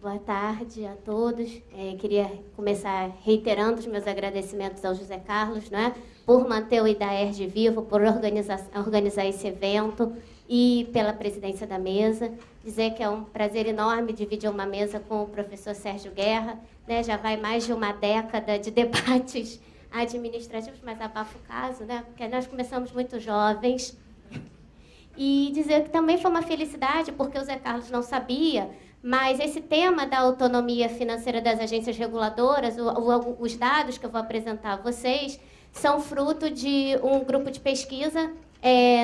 Boa tarde a todos. Queria começar reiterando os meus agradecimentos ao José Carlos, né, por manter o IDAERJ vivo, por organizar esse evento e pela presidência da mesa. Dizer que é um prazer enorme dividir uma mesa com o professor Sérgio Guerra, né, já vai mais de uma década de debates administrativos, mas abafa o caso, né, porque nós começamos muito jovens. E dizer que também foi uma felicidade, porque o Zé Carlos não sabia, mas esse tema da autonomia financeira das agências reguladoras, os dados que eu vou apresentar a vocês, são fruto de um grupo de pesquisa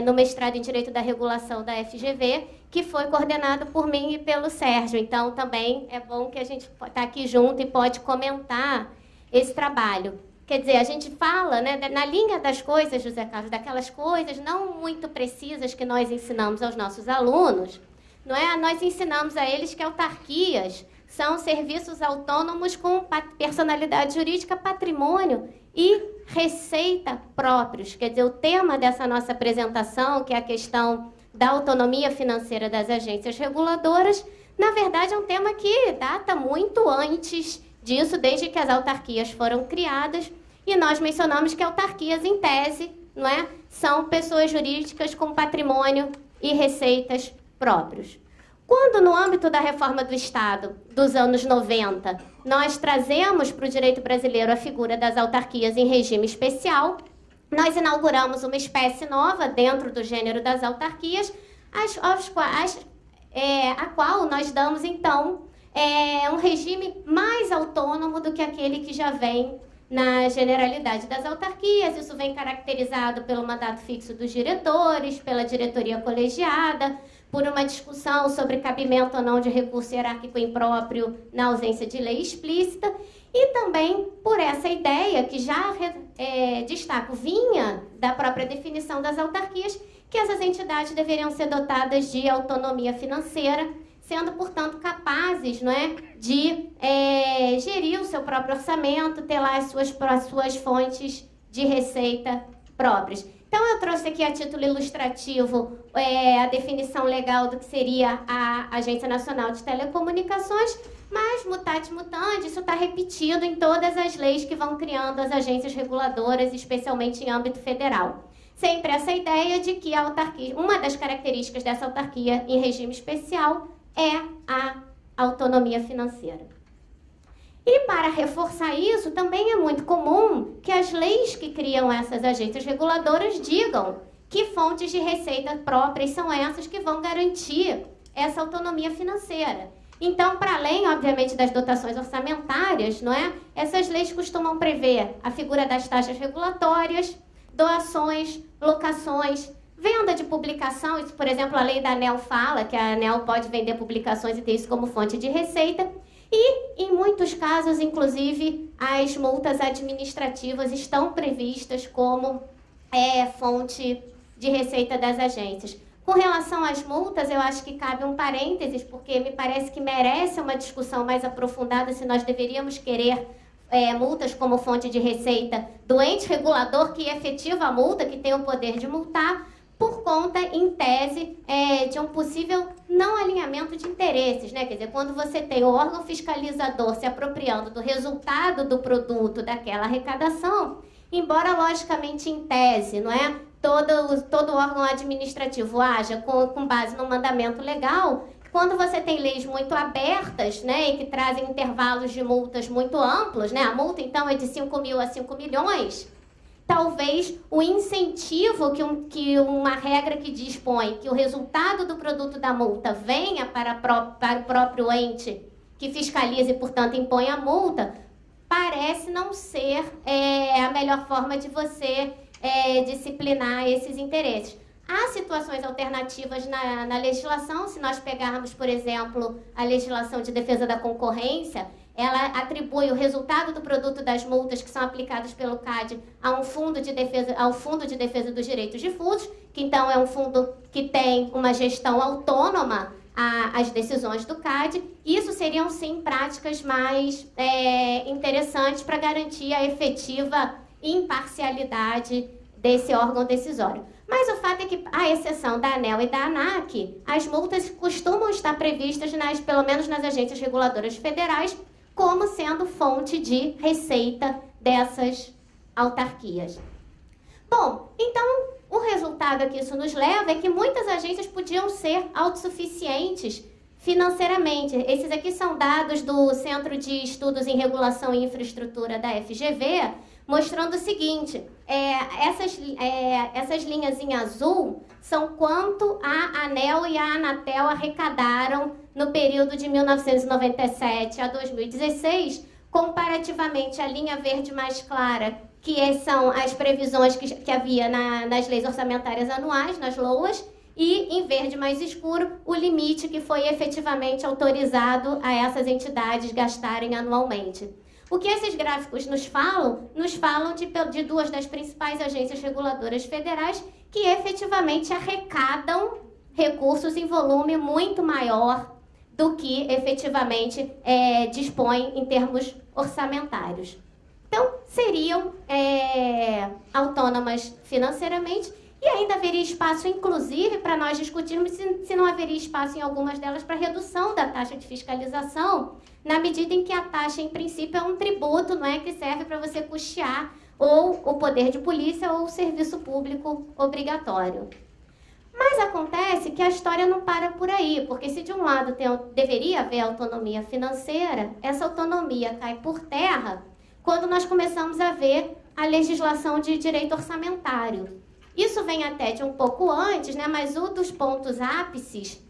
no mestrado em Direito da Regulação da FGV, que foi coordenado por mim e pelo Sérgio. Então, também é bom que a gente está aqui junto e pode comentar esse trabalho. Quer dizer, a gente fala, né, na linha das coisas, José Carlos, daquelas coisas não muito precisas que nós ensinamos aos nossos alunos, não é? Nós ensinamos a eles que autarquias são serviços autônomos com personalidade jurídica, patrimônio e receita próprios. Quer dizer, o tema dessa nossa apresentação, que é a questão da autonomia financeira das agências reguladoras, na verdade é um tema que data muito antes disso, desde que as autarquias foram criadas, e nós mencionamos que autarquias, em tese, não é, são pessoas jurídicas com patrimônio e receitas próprios. Quando, no âmbito da reforma do Estado dos anos 90, nós trazemos para o direito brasileiro a figura das autarquias em regime especial, nós inauguramos uma espécie nova dentro do gênero das autarquias, a qual nós damos, então, um regime mais autônomo do que aquele que já vem na generalidade das autarquias. Isso vem caracterizado pelo mandato fixo dos diretores, pela diretoria colegiada, por uma discussão sobre cabimento ou não de recurso hierárquico impróprio na ausência de lei explícita, e também por essa ideia que já destaco, vinha da própria definição das autarquias, que essas entidades deveriam ser dotadas de autonomia financeira, sendo, portanto, capazes, não é, de gerir o seu próprio orçamento, ter lá as suas fontes de receita próprias. Então, eu trouxe aqui a título ilustrativo a definição legal do que seria a Agência Nacional de Telecomunicações, mas, mutatis mutandis, isso está repetido em todas as leis que vão criando as agências reguladoras, especialmente em âmbito federal. Sempre essa ideia de que a autarquia, uma das características dessa autarquia em regime especial é a autonomia financeira. E para reforçar isso, também é muito comum que as leis que criam essas agências reguladoras digam que fontes de receita próprias são essas que vão garantir essa autonomia financeira. Então, para além, obviamente, das dotações orçamentárias, não é? Essas leis costumam prever a figura das taxas regulatórias, doações, locações, venda de publicação. Isso, por exemplo, a lei da ANEEL fala que a ANEEL pode vender publicações e ter isso como fonte de receita. E, em muitos casos, inclusive, as multas administrativas estão previstas como fonte de receita das agências. Com relação às multas, eu acho que cabe um parênteses, porque me parece que merece uma discussão mais aprofundada se nós deveríamos querer multas como fonte de receita do ente regulador que efetiva a multa, que tem o poder de multar, por conta, em tese, de um possível não alinhamento de interesses, né? Quer dizer, quando você tem o órgão fiscalizador se apropriando do resultado do produto daquela arrecadação, embora, logicamente, em tese, não é? Todo órgão administrativo haja com base no mandamento legal, quando você tem leis muito abertas, né, e que trazem intervalos de multas muito amplos, né? A multa, então, é de 5 mil a 5 milhões, talvez o incentivo que uma regra que dispõe que o resultado do produto da multa venha para o próprio ente que fiscaliza e, portanto, impõe a multa, parece não ser a melhor forma de você disciplinar esses interesses. Há situações alternativas na legislação. Se nós pegarmos, por exemplo, a legislação de defesa da concorrência, ela atribui o resultado do produto das multas que são aplicadas pelo CAD ao Fundo de Defesa dos Direitos Difusos, que então é um fundo que tem uma gestão autônoma às decisões do CAD. Isso seriam, sim, práticas mais interessantes para garantir a efetiva imparcialidade desse órgão decisório. Mas o fato é que, à exceção da ANEEL e da ANAC, as multas costumam estar previstas, pelo menos nas agências reguladoras federais, como sendo fonte de receita dessas autarquias. Bom, então, o resultado a que isso nos leva é que muitas agências podiam ser autossuficientes financeiramente. Esses aqui são dados do Centro de Estudos em Regulação e Infraestrutura da FGV, mostrando o seguinte, essas linhas em azul são quanto a ANEEL e a Anatel arrecadaram no período de 1997 a 2016, comparativamente à linha verde mais clara, que são as previsões que havia nas leis orçamentárias anuais, nas LOAs, e em verde mais escuro, o limite que foi efetivamente autorizado a essas entidades gastarem anualmente. O que esses gráficos nos falam? Nos falam de duas das principais agências reguladoras federais que efetivamente arrecadam recursos em volume muito maior do que efetivamente dispõem em termos orçamentários. Então, seriam autônomas financeiramente e ainda haveria espaço, inclusive, para nós discutirmos se não haveria espaço em algumas delas para redução da taxa de fiscalização, na medida em que a taxa, em princípio, é um tributo, não é, que serve para você custear ou o poder de polícia ou o serviço público obrigatório. Mas acontece que a história não para por aí, porque se de um lado deveria haver autonomia financeira, essa autonomia cai por terra quando nós começamos a ver a legislação de direito orçamentário. Isso vem até de um pouco antes, né? Mas um dos pontos ápices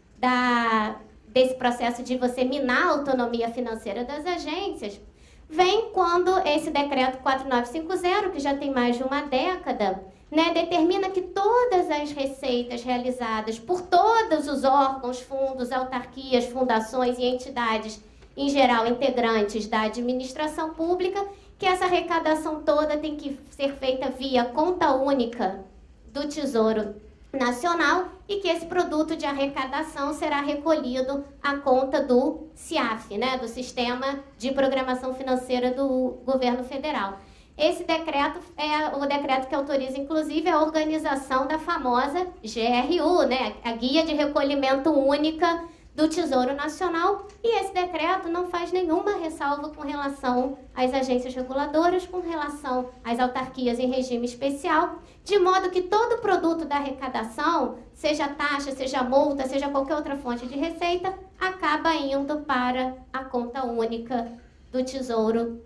desse processo de você minar a autonomia financeira das agências vem quando esse decreto 4950, que já tem mais de uma década, né, determina que todas as receitas realizadas por todos os órgãos, fundos, autarquias, fundações e entidades, em geral integrantes da administração pública, que essa arrecadação toda tem que ser feita via conta única do Tesouro Nacional e que esse produto de arrecadação será recolhido à conta do CIAF, né, do Sistema de Programação Financeira do Governo Federal. Esse decreto é o decreto que autoriza, inclusive, a organização da famosa GRU, né, a Guia de Recolhimento Única do Tesouro Nacional, e esse decreto não faz nenhuma ressalva com relação às agências reguladoras, com relação às autarquias em regime especial, de modo que todo produto da arrecadação, seja taxa, seja multa, seja qualquer outra fonte de receita, acaba indo para a conta única do Tesouro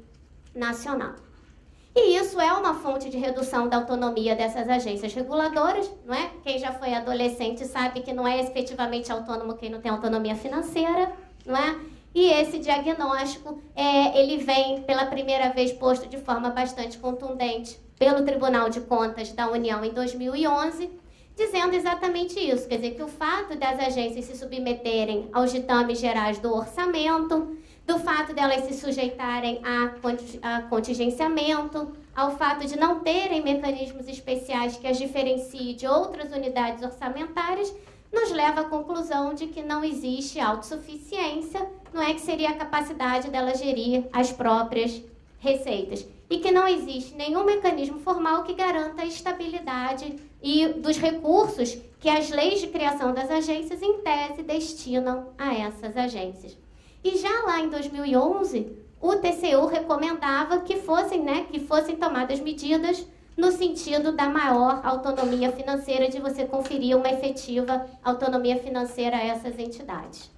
Nacional. E isso é uma fonte de redução da autonomia dessas agências reguladoras, não é? Quem já foi adolescente sabe que não é efetivamente autônomo quem não tem autonomia financeira, não é? E esse diagnóstico, ele vem pela primeira vez posto de forma bastante contundente pelo Tribunal de Contas da União em 2011, dizendo exatamente isso, quer dizer, que o fato das agências se submeterem aos ditames gerais do orçamento, do fato delas se sujeitarem a contingenciamento, ao fato de não terem mecanismos especiais que as diferenciem de outras unidades orçamentárias, nos leva à conclusão de que não existe autossuficiência, não é que seria a capacidade delas gerir as próprias receitas, e que não existe nenhum mecanismo formal que garanta a estabilidade e dos recursos que as leis de criação das agências, em tese, destinam a essas agências. E já lá em 2011, o TCU recomendava que fossem tomadas medidas no sentido da maior autonomia financeira, de você conferir uma efetiva autonomia financeira a essas entidades.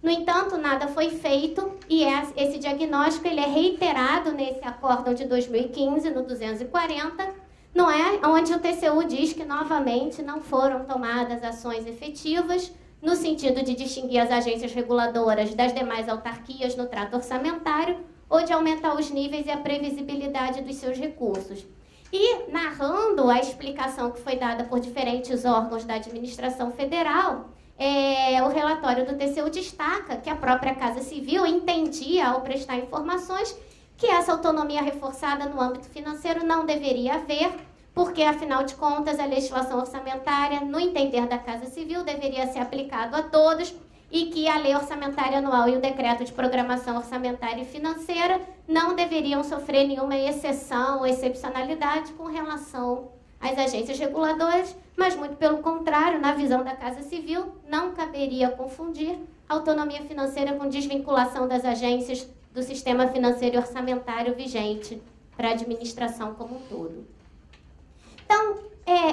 No entanto, nada foi feito e esse diagnóstico ele é reiterado nesse acórdão de 2015, no 240, não é? Onde o TCU diz que, novamente, não foram tomadas ações efetivas no sentido de distinguir as agências reguladoras das demais autarquias no trato orçamentário ou de aumentar os níveis e a previsibilidade dos seus recursos. E, narrando a explicação que foi dada por diferentes órgãos da administração federal, o relatório do TCU destaca que a própria Casa Civil entendia, ao prestar informações, que essa autonomia reforçada no âmbito financeiro não deveria haver, porque, afinal de contas, a legislação orçamentária, no entender da Casa Civil, deveria ser aplicado a todos e que a lei orçamentária anual e o decreto de programação orçamentária e financeira não deveriam sofrer nenhuma exceção ou excepcionalidade com relação às agências reguladoras, mas muito pelo contrário, na visão da Casa Civil, não caberia confundir autonomia financeira com desvinculação das agências do sistema financeiro e orçamentário vigente para a administração como um todo. Então,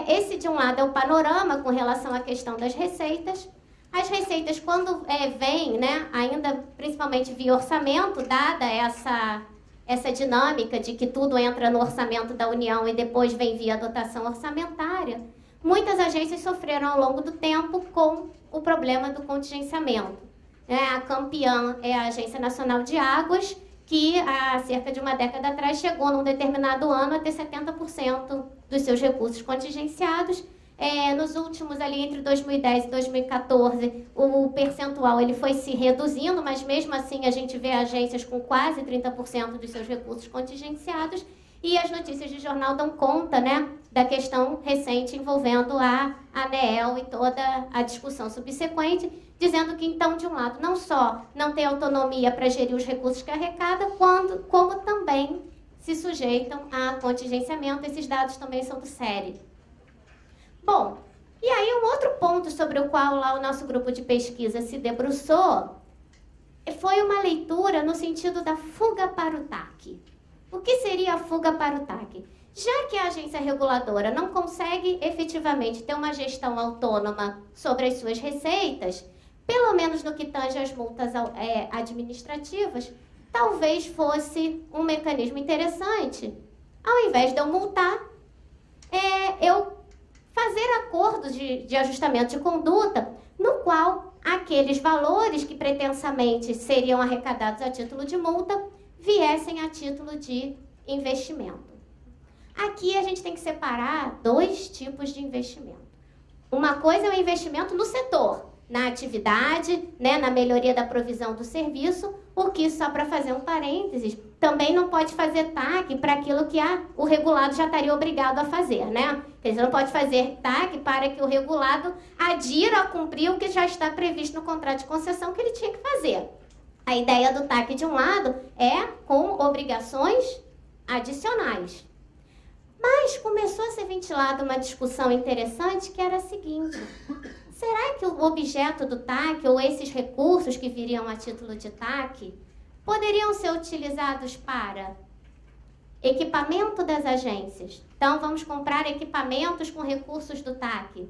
esse de um lado é o panorama com relação à questão das receitas. As receitas, quando vêm, né, ainda principalmente via orçamento, dada essa dinâmica de que tudo entra no orçamento da União e depois vem via dotação orçamentária, muitas agências sofreram ao longo do tempo com o problema do contingenciamento. A campeã é a Agência Nacional de Águas, que há cerca de uma década atrás chegou num determinado ano a ter 70% dos seus recursos contingenciados. Nos últimos, ali entre 2010 e 2014, o percentual ele foi se reduzindo, mas mesmo assim a gente vê agências com quase 30% dos seus recursos contingenciados. E as notícias de jornal dão conta, né, da questão recente envolvendo a ANEEL e toda a discussão subsequente, dizendo que, então, de um lado, não só não tem autonomia para gerir os recursos que arrecada, como também se sujeitam a contingenciamento. Esses dados também são do SERE. Bom, e aí um outro ponto sobre o qual lá o nosso grupo de pesquisa se debruçou foi uma leitura no sentido da fuga para o TAC. O que seria a fuga para o TAC? Já que a agência reguladora não consegue efetivamente ter uma gestão autônoma sobre as suas receitas, pelo menos no que tange às multas administrativas, talvez fosse um mecanismo interessante. Ao invés de eu multar, eu fazer acordos de ajustamento de conduta, no qual aqueles valores que pretensamente seriam arrecadados a título de multa viessem a título de investimento. Aqui a gente tem que separar dois tipos de investimento. Uma coisa é o investimento no setor, na atividade, né, na melhoria da provisão do serviço, o que, só para fazer um parênteses, também não pode fazer TAC para aquilo que o regulado já estaria obrigado a fazer, né? Quer dizer, não pode fazer TAC para que o regulado adira a cumprir o que já está previsto no contrato de concessão que ele tinha que fazer. A ideia do TAC, de um lado, é com obrigações adicionais. Mas começou a ser ventilada uma discussão interessante que era a seguinte: será que o objeto do TAC, ou esses recursos que viriam a título de TAC, poderiam ser utilizados para equipamento das agências? Então, vamos comprar equipamentos com recursos do TAC.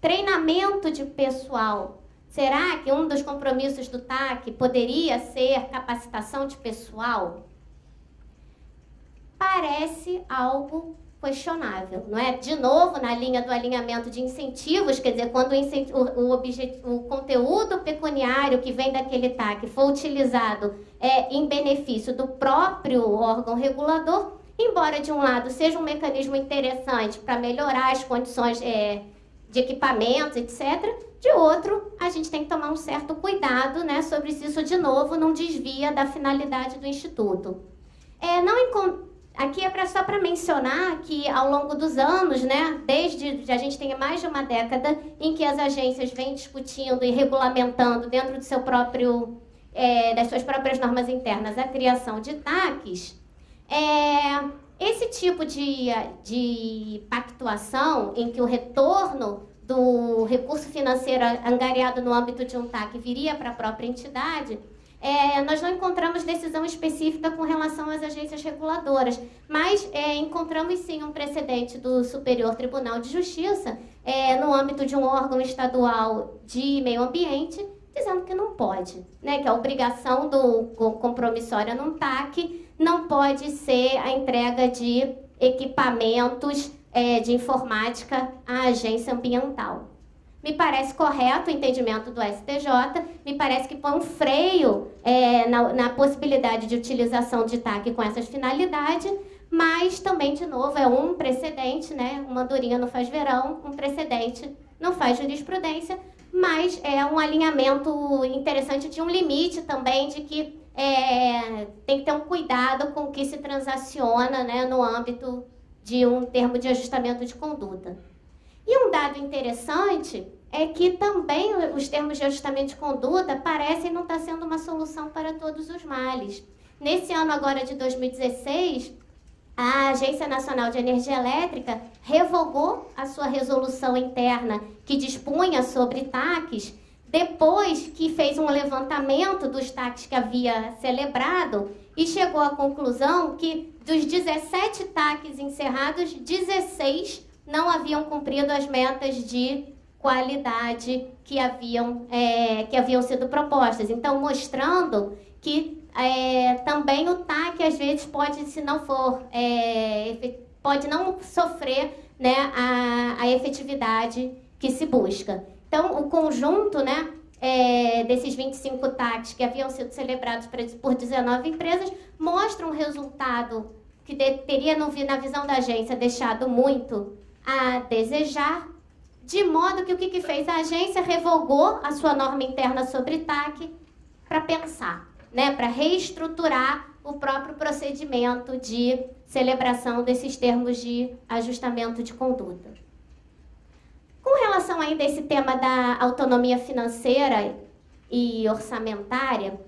Treinamento de pessoal. Será que um dos compromissos do TAC poderia ser capacitação de pessoal? Parece algo questionável, não é? De novo, na linha do alinhamento de incentivos, quer dizer, quando o conteúdo pecuniário que vem daquele TAC for utilizado em benefício do próprio órgão regulador, embora de um lado seja um mecanismo interessante para melhorar as condições de equipamentos, etc., de outro, a gente tem que tomar um certo cuidado, né, sobre se isso, de novo, não desvia da finalidade do Instituto. Aqui só para mencionar que, ao longo dos anos, né, desde a gente tem mais de uma década em que as agências vêm discutindo e regulamentando dentro do seu próprio, das suas próprias normas internas a criação de TACs, esse tipo de pactuação em que o retorno do recurso financeiro angariado no âmbito de um TAC viria para a própria entidade, nós não encontramos decisão específica com relação às agências reguladoras, mas encontramos sim um precedente do Superior Tribunal de Justiça, no âmbito de um órgão estadual de meio ambiente, dizendo que não pode, né? Que a obrigação compromissória num TAC não pode ser a entrega de equipamentos de informática à agência ambiental. Me parece correto o entendimento do STJ, me parece que põe um freio na possibilidade de utilização de TAC com essas finalidades, mas também, de novo, é um precedente, né? Uma andorinha não faz verão, um precedente não faz jurisprudência, mas é um alinhamento interessante de um limite também de que tem que ter um cuidado com o que se transaciona, né, no âmbito de um termo de ajustamento de conduta. E um dado interessante é que também os termos de ajustamento de conduta parecem não estar sendo uma solução para todos os males. Nesse ano agora de 2016, a Agência Nacional de Energia Elétrica revogou a sua resolução interna que dispunha sobre TACs, depois que fez um levantamento dos TACs que havia celebrado e chegou à conclusão que dos 17 TACs encerrados, 16 não haviam cumprido as metas de qualidade que haviam sido propostas. Então, mostrando que também o TAC, às vezes, pode, se não for, pode não sofrer, né, a efetividade que se busca. Então, o conjunto, né, desses 25 TACs que haviam sido celebrados por 19 empresas mostra um resultado que teria, na visão da agência, deixado muito a desejar, de modo que o que fez? A agência revogou a sua norma interna sobre TAC para pensar, né, para reestruturar o próprio procedimento de celebração desses termos de ajustamento de conduta. Com relação ainda a esse tema da autonomia financeira e orçamentária,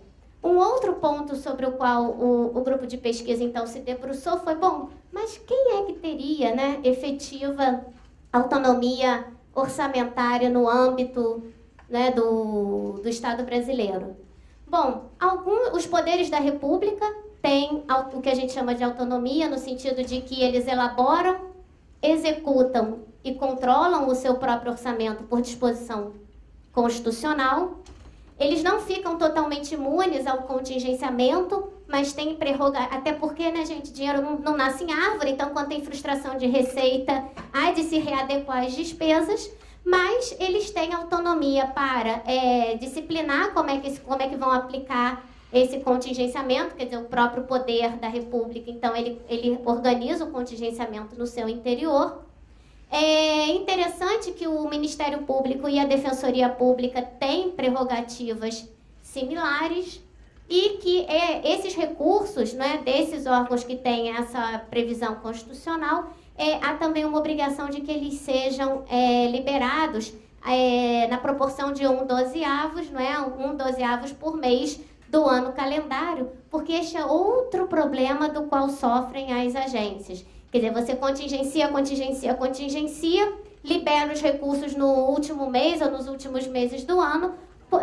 um outro ponto sobre o qual o grupo de pesquisa então se debruçou foi, bom, mas quem é que teria, né, efetiva autonomia orçamentária no âmbito, né, do Estado brasileiro? Bom, os poderes da República têm o que a gente chama de autonomia, no sentido de que eles elaboram, executam e controlam o seu próprio orçamento por disposição constitucional. Eles não ficam totalmente imunes ao contingenciamento, mas têm prerrogativa, até porque, né, gente, dinheiro não nasce em árvore, então quando tem frustração de receita, há de se readequar às despesas, mas eles têm autonomia para disciplinar como é que vão aplicar esse contingenciamento, quer dizer, o próprio poder da República, então ele organiza o contingenciamento no seu interior. É interessante que o Ministério Público e a Defensoria Pública têm prerrogativas similares e que esses recursos, né, desses órgãos que têm essa previsão constitucional, há também uma obrigação de que eles sejam liberados na proporção de 1/12, não é? 1/12 por mês do ano calendário, porque este é outro problema do qual sofrem as agências. Quer dizer, você contingencia, libera os recursos no último mês ou nos últimos meses do ano,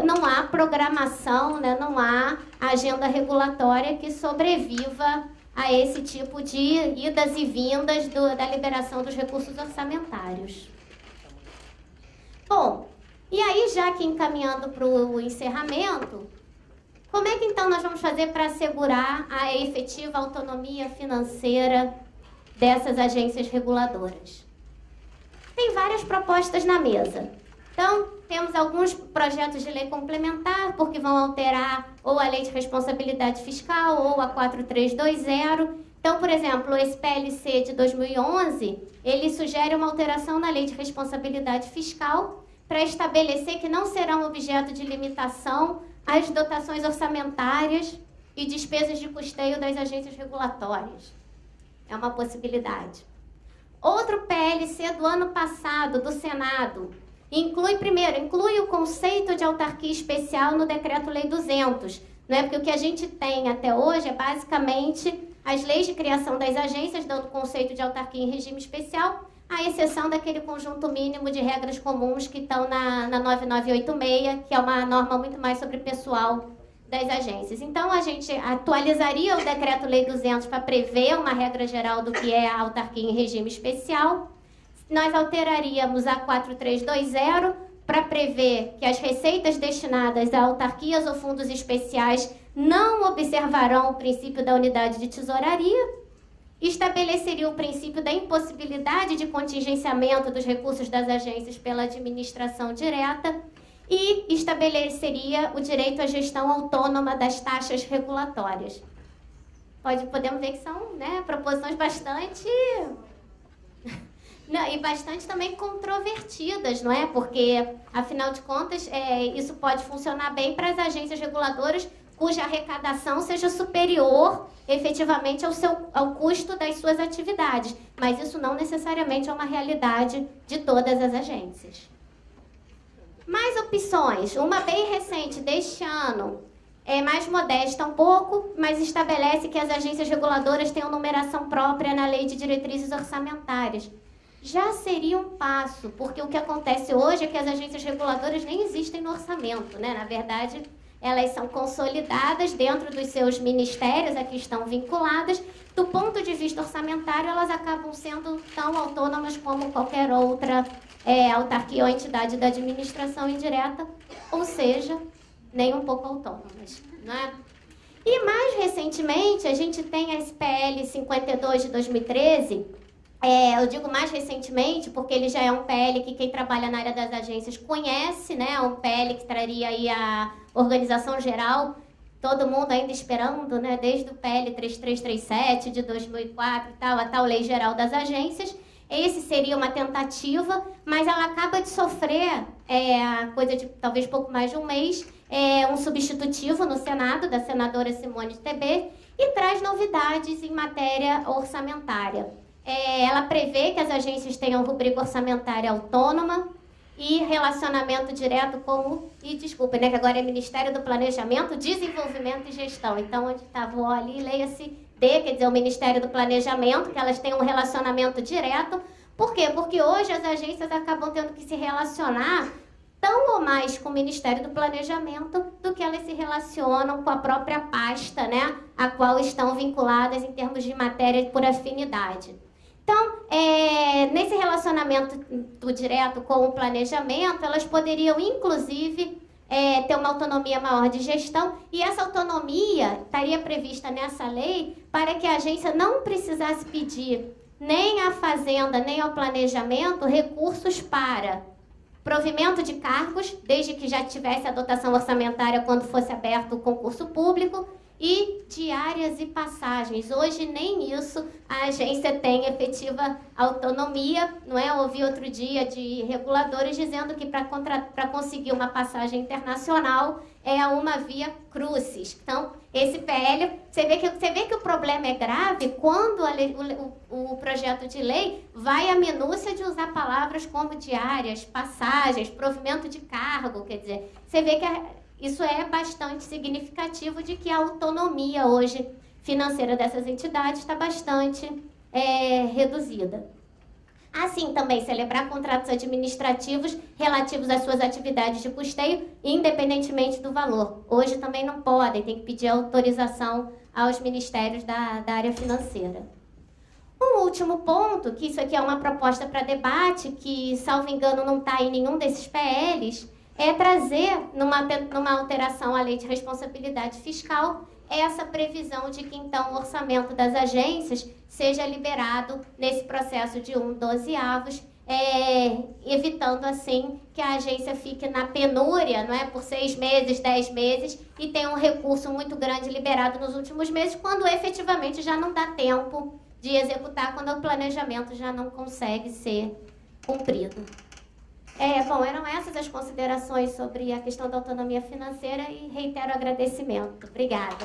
não há programação, né? Não há agenda regulatória que sobreviva a esse tipo de idas e vindas da liberação dos recursos orçamentários. Bom, e aí, já que encaminhando para o encerramento, como é que então nós vamos fazer para assegurar a efetiva autonomia financeira dessas agências reguladoras? Tem várias propostas na mesa. Então, temos alguns projetos de lei complementar, porque vão alterar ou a Lei de Responsabilidade Fiscal ou a 4320. Então, por exemplo, esse PLC de 2011, ele sugere uma alteração na Lei de Responsabilidade Fiscal para estabelecer que não serão objeto de limitação as dotações orçamentárias e despesas de custeio das agências regulatórias. É uma possibilidade. Outro PLC do ano passado, do Senado, inclui o conceito de autarquia especial no Decreto-Lei 200. Não é? Porque o que a gente tem até hoje é basicamente as leis de criação das agências, dando o conceito de autarquia em regime especial, à exceção daquele conjunto mínimo de regras comuns que estão na 9986, que é uma norma muito mais sobre pessoal das agências. Então, a gente atualizaria o Decreto-Lei 200 para prever uma regra geral do que é a autarquia em regime especial. Nós alteraríamos a 4320 para prever que as receitas destinadas a autarquias ou fundos especiais não observarão o princípio da unidade de tesouraria, estabeleceria o princípio da impossibilidade de contingenciamento dos recursos das agências pela administração direta e estabeleceria o direito à gestão autônoma das taxas regulatórias. Podemos ver que são, né, proposições bastante... Não, e bastante também controvertidas, não é? Porque, afinal de contas, isso pode funcionar bem para as agências reguladoras cuja arrecadação seja superior, efetivamente, ao custo das suas atividades. Mas isso não necessariamente é uma realidade de todas as agências. Mais opções. Uma bem recente deste ano, é mais modesta um pouco, mas estabelece que as agências reguladoras tenham numeração própria na Lei de Diretrizes Orçamentárias. Já seria um passo, porque o que acontece hoje é que as agências reguladoras nem existem no orçamento, né? Na verdade, elas são consolidadas dentro dos seus ministérios, a que estão vinculadas. Do ponto de vista orçamentário, elas acabam sendo tão autônomas como qualquer outra autarquia ou entidade da administração indireta, ou seja, nem um pouco autônomas, né? E mais recentemente, a gente tem a SPL 52 de 2013. Eu digo mais recentemente porque ele já é um PL que quem trabalha na área das agências conhece, né? Um PL que traria aí a organização geral, todo mundo ainda esperando, né? Desde o PL 3337 de 2004 e tal, a tal Lei Geral das Agências. Esse seria uma tentativa, mas ela acaba de sofrer, coisa de talvez pouco mais de um mês, um substitutivo no Senado, da senadora Simone Tebet, e traz novidades em matéria orçamentária. Ela prevê que as agências tenham rubrica orçamentária autônoma e relacionamento direto com desculpa, né, que agora é Ministério do Planejamento, Desenvolvimento e Gestão. Então, onde estava o O ali, leia-se D, quer dizer, o Ministério do Planejamento, que elas têm um relacionamento direto. Por quê? Porque hoje as agências acabam tendo que se relacionar tão ou mais com o Ministério do Planejamento do que elas se relacionam com a própria pasta, né, a qual estão vinculadas em termos de matéria por afinidade. Então, nesse relacionamento do direto com o planejamento, elas poderiam, inclusive, ter uma autonomia maior de gestão, e essa autonomia estaria prevista nessa lei para que a agência não precisasse pedir nem à Fazenda, nem ao planejamento recursos para provimento de cargos, desde que já tivesse a dotação orçamentária quando fosse aberto o concurso público, e diárias e passagens. Hoje nem isso a agência tem efetiva autonomia, não é? Eu ouvi outro dia de reguladores dizendo que para conseguir uma passagem internacional é uma via crucis. Então, esse PL, você vê que o problema é grave quando o projeto de lei vai à minúcia de usar palavras como diárias, passagens, provimento de cargo, quer dizer, você vê que isso é bastante significativo de que a autonomia hoje financeira dessas entidades está bastante reduzida. Assim, também celebrar contratos administrativos relativos às suas atividades de custeio, independentemente do valor. Hoje também não podem, tem que pedir autorização aos ministérios da área financeira. Um último ponto, que isso aqui é uma proposta para debate, que, salvo engano, não está em nenhum desses PLs, é trazer, numa alteração à Lei de Responsabilidade Fiscal, essa previsão de que, então, o orçamento das agências seja liberado nesse processo de 1/12, evitando, assim, que a agência fique na penúria, não é, por 6 meses, 10 meses, e tenha um recurso muito grande liberado nos últimos meses, quando efetivamente já não dá tempo de executar, quando o planejamento já não consegue ser cumprido. Bom, eram essas as considerações sobre a questão da autonomia financeira e reitero o agradecimento. Obrigada.